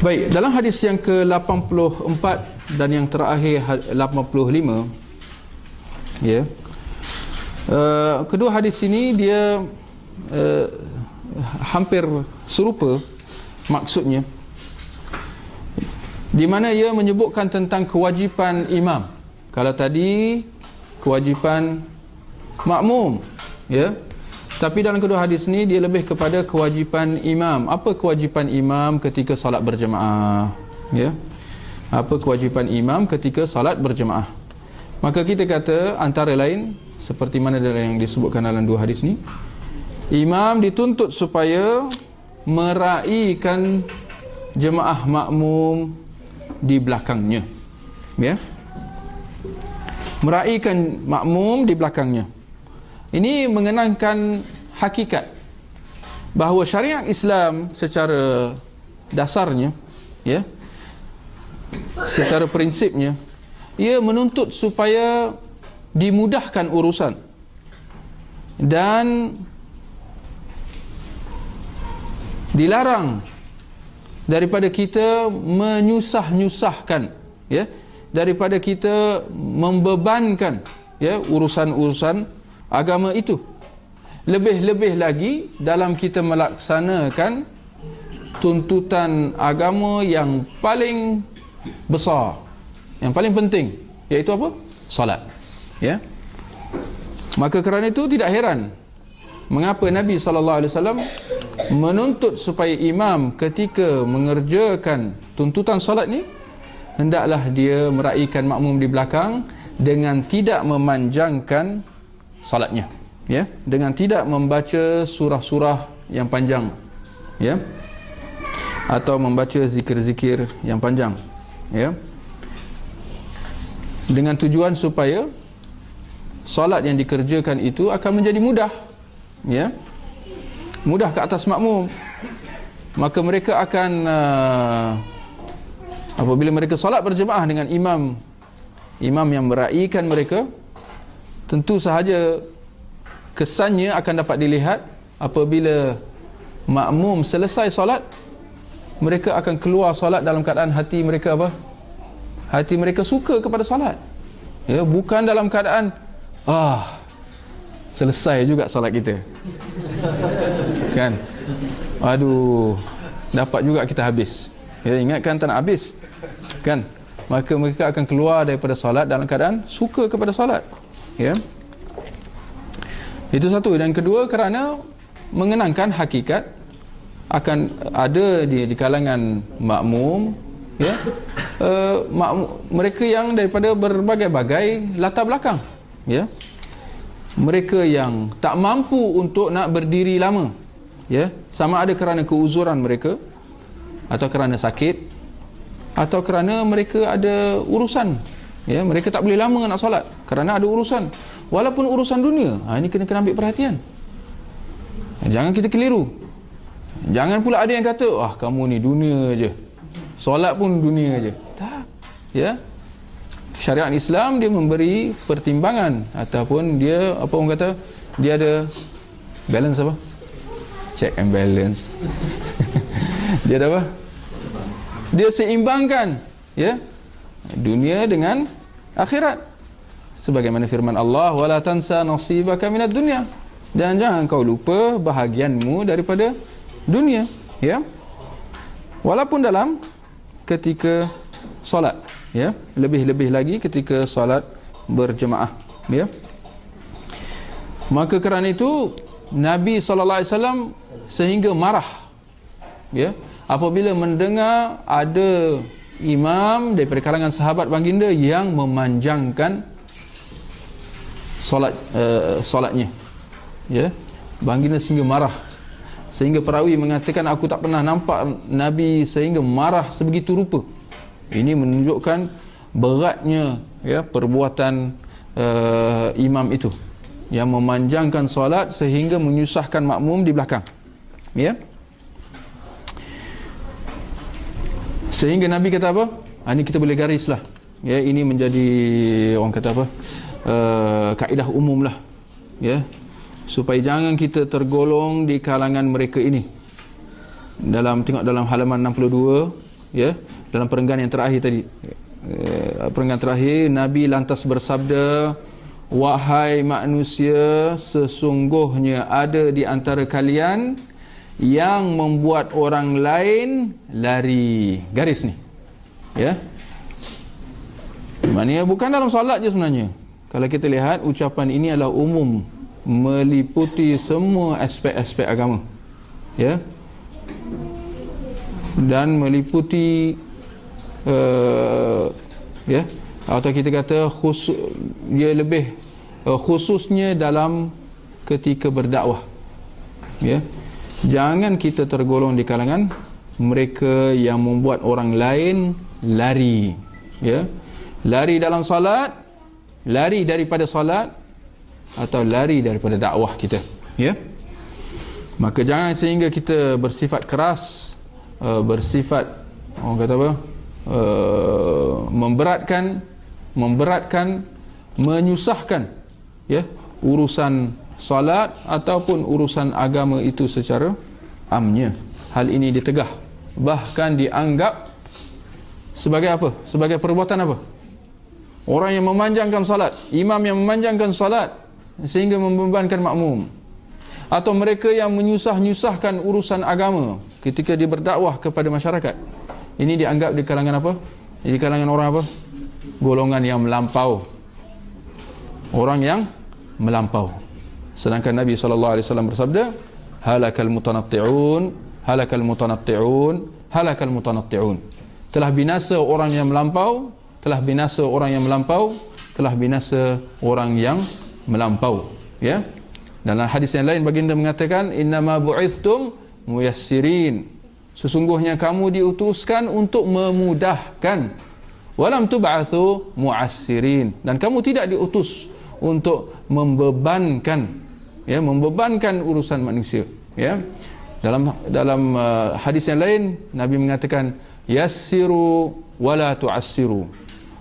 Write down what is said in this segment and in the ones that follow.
Baik, dalam hadis yang ke-84 dan yang terakhir 85, ya. Kedua hadis ini dia hampir serupa maksudnya, di mana ia menyebutkan tentang kewajipan imam. Kalau tadi kewajipan makmum, ya. Tapi dalam kedua hadis ni dia lebih kepada kewajipan imam. Apa kewajipan imam ketika solat berjemaah? Ya. Apa kewajipan imam ketika solat berjemaah? Maka kita kata antara lain seperti mana yang disebutkan dalam dua hadis ni, imam dituntut supaya meraihkan jemaah makmum di belakangnya. Ya. Meraihkan makmum di belakangnya. Ini mengenangkan hakikat bahawa syariat Islam secara dasarnya, ya, secara prinsipnya, ia menuntut supaya dimudahkan urusan dan dilarang daripada kita menyusah-nyusahkan, ya, daripada kita membebankan, ya, urusan-urusan agama itu. Lebih-lebih lagi dalam kita melaksanakan tuntutan agama yang paling besar, yang paling penting, iaitu apa? Salat. Ya. Maka kerana itu tidak heran mengapa Nabi SAW menuntut supaya imam ketika mengerjakan tuntutan salat ni hendaklah dia meraihkan makmum di belakang dengan tidak memanjangkan salatnya, ya, dengan tidak membaca surah-surah yang panjang, ya, atau membaca zikir-zikir yang panjang, ya, dengan tujuan supaya salat yang dikerjakan itu akan menjadi mudah, ya, mudah ke atas makmum. Maka mereka akan apabila mereka salat berjemaah dengan imam yang meraihkan mereka, tentu sahaja kesannya akan dapat dilihat apabila makmum selesai solat, mereka akan keluar solat dalam keadaan hati mereka apa? Hati mereka suka kepada solat. Ya, bukan dalam keadaan selesai juga solat kita. Kan? Aduh, dapat juga kita habis. Ya, ingatkan tak nak habis. Kan? Maka mereka akan keluar daripada solat dalam keadaan suka kepada solat. Ya. Itu satu. Dan kedua, kerana mengenangkan hakikat akan ada di kalangan makmum, ya, mereka yang daripada berbagai-bagai latar belakang, ya, mereka yang tak mampu untuk nak berdiri lama, ya, sama ada kerana keuzuran mereka atau kerana sakit atau kerana mereka ada urusan. Ya, mereka tak boleh lama nak solat kerana ada urusan, walaupun urusan dunia. Ini kena ambil perhatian. Jangan kita keliru. Jangan pula ada yang kata, kamu ni dunia je, solat pun dunia je. Tak. Ya. Syariat Islam dia memberi pertimbangan, ataupun dia apa orang kata, dia ada balance apa? Check and balance. Dia ada apa? Dia seimbangkan, ya, dunia dengan akhirat. Sebagaimana firman Allah, wala tansa nasibaka minad dunya, dan jangan kau lupa bahagianmu daripada dunia, ya, walaupun dalam ketika solat, ya, lebih-lebih lagi ketika solat berjemaah, ya. Maka kerana itu Nabi SAW sehingga marah, ya, apabila mendengar ada imam daripada kalangan sahabat baginda yang memanjangkan solatnya, ya. Baginda sehingga marah, sehingga perawi mengatakan, aku tak pernah nampak Nabi sehingga marah sebegitu rupa. Ini menunjukkan beratnya, ya, perbuatan imam itu yang memanjangkan solat sehingga menyusahkan makmum di belakang, ya. Sehingga Nabi kata apa? Ini kita boleh garislah, ya, ini menjadi orang kata apa? Kaedah umum lah, ya, supaya jangan kita tergolong di kalangan mereka ini. Tengok dalam halaman 62, ya, dalam perenggan yang terakhir tadi. Perenggan terakhir Nabi lantas bersabda, wahai manusia, sesungguhnya ada di antara kalian yang membuat orang lain lari. Garis ni, ya, maknanya bukan dalam solat je sebenarnya. Kalau kita lihat, ucapan ini adalah umum, meliputi semua aspek-aspek agama, ya, dan meliputi ya, atau kita kata dia lebih khususnya dalam ketika berdakwah, ya. Jangan kita tergolong di kalangan mereka yang membuat orang lain lari, ya, lari dalam salat, lari daripada salat, atau lari daripada dakwah kita, ya. Maka jangan sehingga kita bersifat keras, bersifat, orang kata apa, memberatkan, menyusahkan, ya, urusan salat ataupun urusan agama itu secara amnya. Hal ini ditegah, bahkan dianggap sebagai apa? Sebagai perbuatan apa? Orang yang memanjangkan salat, imam yang memanjangkan salat sehingga membebankan makmum, atau mereka yang menyusah-nyusahkan urusan agama ketika dia berdakwah kepada masyarakat. Ini dianggap di kalangan apa? Di kalangan orang apa? Golongan yang melampau. Orang yang melampau. Sedangkan Nabi SAW bersabda, halakal mutanatti'un, halakal mutanatti'un, halakal mutanatti'un. Telah binasa orang yang melampau, telah binasa orang yang melampau, telah binasa orang yang melampau, ya. Dalam hadis yang lain baginda mengatakan, innama bu'ithtum muyassirin, sesungguhnya kamu diutuskan untuk memudahkan, walam tub'atsu mu'assirin, dan kamu tidak diutus untuk membebankan, ya, membebankan urusan manusia, ya. Dalam hadis yang lain Nabi mengatakan, yassiru wala tu'assiru,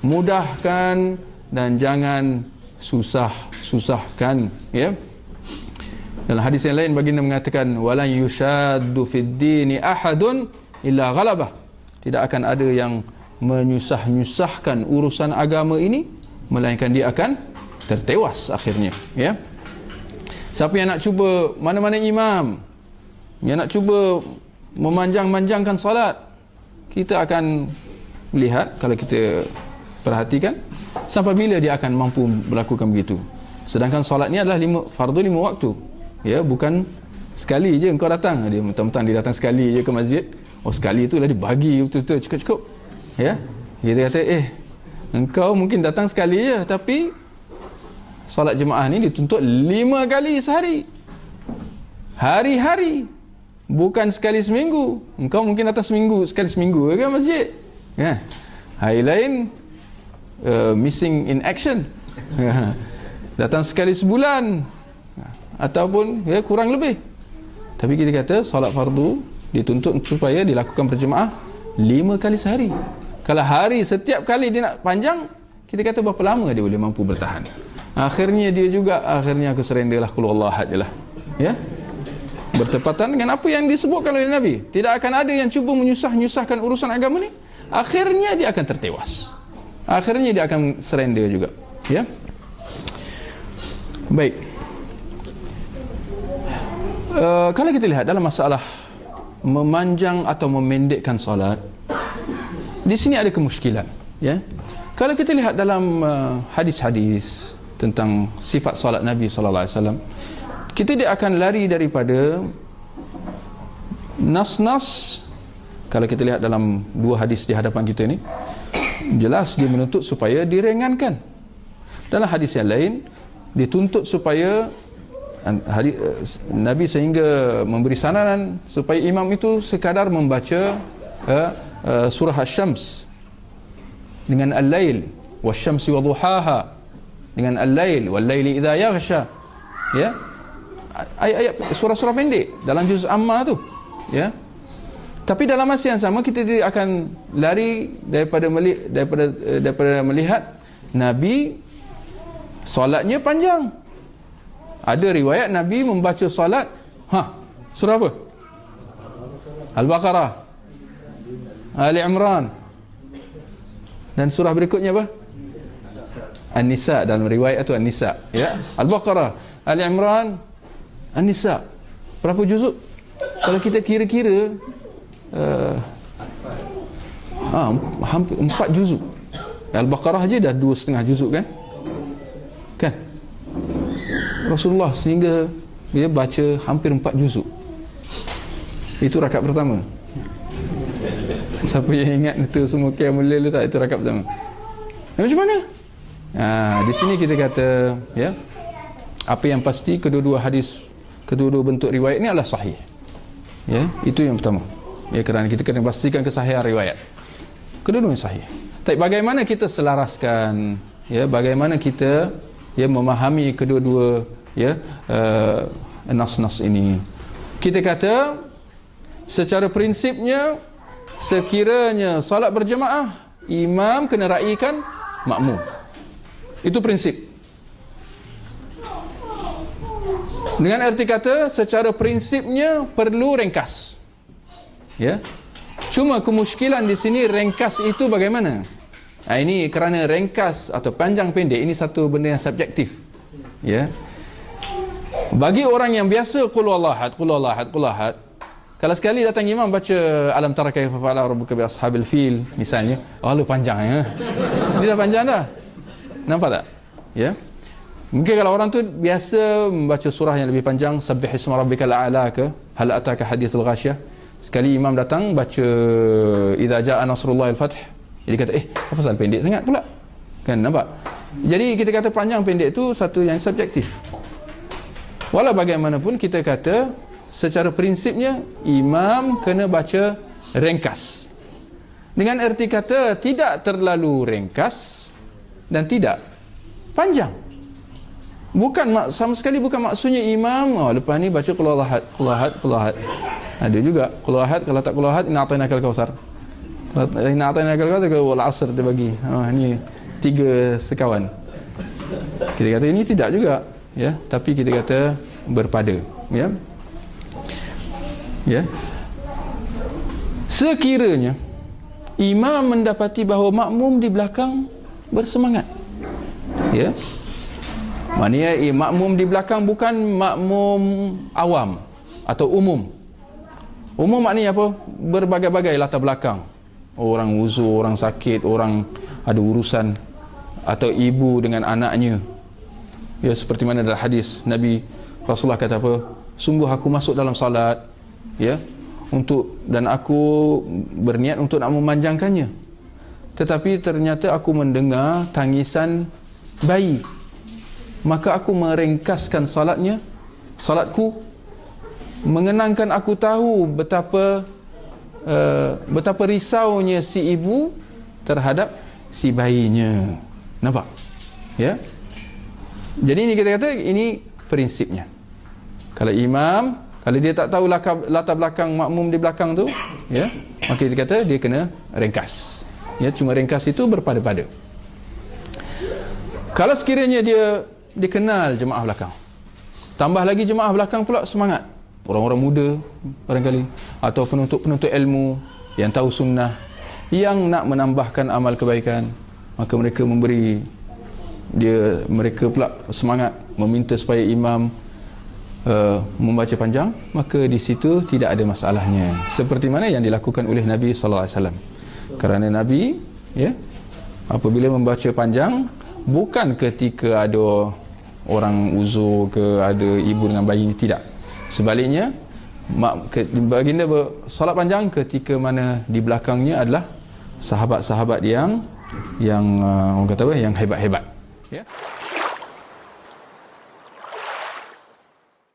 mudahkan dan jangan susahkan, ya. Dalam hadis yang lain baginda mengatakan, walan yushaddu fid dini ahadun illa ghalabah, tidak akan ada yang menyusah-nyusahkan urusan agama ini melainkan dia akan tertewas akhirnya, ya. Siapa yang nak cuba, mana-mana imam yang nak cuba memanjang-manjangkan salat, kita akan lihat, kalau kita perhatikan, sampai bila dia akan mampu melakukan begitu. Sedangkan solat ni adalah fardu 5 waktu, ya, bukan sekali je engkau datang, dia mentang-mentang dia datang sekali je ke masjid, sekali tu lah dia bagi betul-betul cukup-cukup, ya. Kita kata, engkau mungkin datang sekali je, tapi solat jemaah ni dituntut 5 kali sehari, hari-hari, bukan sekali seminggu. Engkau mungkin datang sekali seminggu ke masjid, ya. Hari lain missing in action, datang sekali sebulan ataupun, ya, kurang lebih. Tapi kita kata solat fardu dituntut supaya dilakukan berjemaah 5 kali sehari. Kalau hari setiap kali dia nak panjang, kita kata berapa lama dia boleh mampu bertahan. Akhirnya aku serendalah qul huwallahu ahad je lah, ya. Bertepatan dengan apa yang disebutkan oleh Nabi, tidak akan ada yang cuba menyusahkan urusan agama ni, akhirnya dia akan tertewas, akhirnya dia akan surrender juga, ya. Baik, kalau kita lihat dalam masalah memanjang atau memendekkan solat, di sini ada kemusykilan, ya. Kalau kita lihat dalam hadis-hadis tentang sifat solat Nabi SAW, kita dia akan lari daripada nas-nas. Kalau kita lihat dalam 2 hadis di hadapan kita ni, jelas dia menuntut supaya diringankan. Dalam hadis yang lain dituntut supaya Nabi sehingga memberi saranan supaya imam itu sekadar membaca surah Asy-Syams dengan al-lail wasyamsi wadhuhaha, dengan al-lail wal-laili idza yaghsha, ya, ayat-ayat surah-surah pendek dalam juz amma tu, ya. Tapi dalam masa yang sama kita akan lari daripada melihat Nabi solatnya panjang. Ada riwayat Nabi membaca solat surah apa? Al-Baqarah, Ali Imran. Dan surah berikutnya apa? An-Nisa, dalam riwayat itu An-Nisa, ya. Al-Baqarah, Ali Imran, An-Nisa. Berapa juzuk? Kalau kita kira-kira hampir 4 juzuk. Al-Baqarah aja dah 2,5 juzuk kan? Kan? Rasulullah sehingga dia baca hampir 4 juzuk. Itu rakaat pertama. Siapa yang ingat itu semua Qiyamul Lail tak? Itu rakaat pertama. Macam mana? Di sini kita kata, ya, apa yang pasti kedua-dua hadis, kedua-dua bentuk riwayat ini adalah sahih. Ya, itu yang pertama. Ya, kerana kita kena pastikan kesahihan riwayat. Kedua-duanya sahih. Tapi bagaimana kita selaraskan, ya, bagaimana kita, ya, memahami kedua-dua, ya, nas-nas ini. Kita kata secara prinsipnya, sekiranya solat berjemaah, imam kena raikan makmum. Itu prinsip. Dengan erti kata, secara prinsipnya perlu ringkas. Ya. Cuma kemusykilan di sini ringkas itu bagaimana? Ini kerana ringkas atau panjang pendek ini satu benda yang subjektif. Ya. Bagi orang yang biasa qul huwallahu ahad, kalau sekali datang imam baca alam tara kaifa fa'ala rabbuka bi ashabil fil misalnya, lu panjang ya. Dia dah panjang dah. Nampak tak? Ya. Mungkin kalau orang tu biasa membaca surah yang lebih panjang, sabbih isma rabbikal a'la ke, hal ataka hadithul ghasyah. Sekali imam datang baca idza jaa nasrullahil fath, jadi kata apa pasal pendek sangat pula? Kan, nampak? Jadi kita kata panjang pendek tu satu yang subjektif. Walau bagaimanapun kita kata secara prinsipnya imam kena baca ringkas. Dengan erti kata tidak terlalu ringkas dan tidak panjang. Bukan sama sekali bukan maksudnya imam lepas ni baca qul huwallahu ahad. Ada juga qul huwallahu ahad, kalau tak qul huwallahu ahad inna a'tainakal kautsar. Inna a'tainakal kautsar ke wal 'asr dia bagi. Ini 3 sekawan. Kita kata ini tidak juga, ya, tapi kita kata berpada, ya. Ya. Sekiranya imam mendapati bahawa makmum di belakang bersemangat, ya, maknanya makmum di belakang bukan makmum awam atau umum. Umum maknanya apa? Berbagai-bagai latar belakang. Orang uzur, orang sakit, orang ada urusan, atau ibu dengan anaknya. Ya, seperti mana dalam hadis Nabi Rasulullah kata apa? Sungguh aku masuk dalam salat, ya, dan aku berniat untuk nak memanjangkannya. Tetapi ternyata aku mendengar tangisan bayi. Maka aku meringkaskan salatku, mengenangkan aku tahu betapa risaunya si ibu terhadap si bayinya. Nampak? Ya. Jadi ini kita kata ini prinsipnya. Kalau imam, kalau dia tak tahu latar belakang makmum di belakang tu, ya, maka dia kata dia kena ringkas. Ya, cuma ringkas itu berpada-pada. Kalau sekiranya dia kenal jemaah belakang, tambah lagi jemaah belakang pula semangat, orang-orang muda barangkali, atau penuntut ilmu yang tahu sunnah, yang nak menambahkan amal kebaikan, maka mereka pula semangat meminta supaya imam membaca panjang, maka di situ tidak ada masalahnya, seperti mana yang dilakukan oleh Nabi sallallahu alaihi wasallam. Kerana Nabi, ya, apabila membaca panjang bukan ketika ada orang uzur ke, ada ibu dengan bayi, tidak. Sebaliknya baginda solat panjang ketika mana di belakangnya adalah sahabat-sahabat yang orang kata apa, yang hebat-hebat, ya.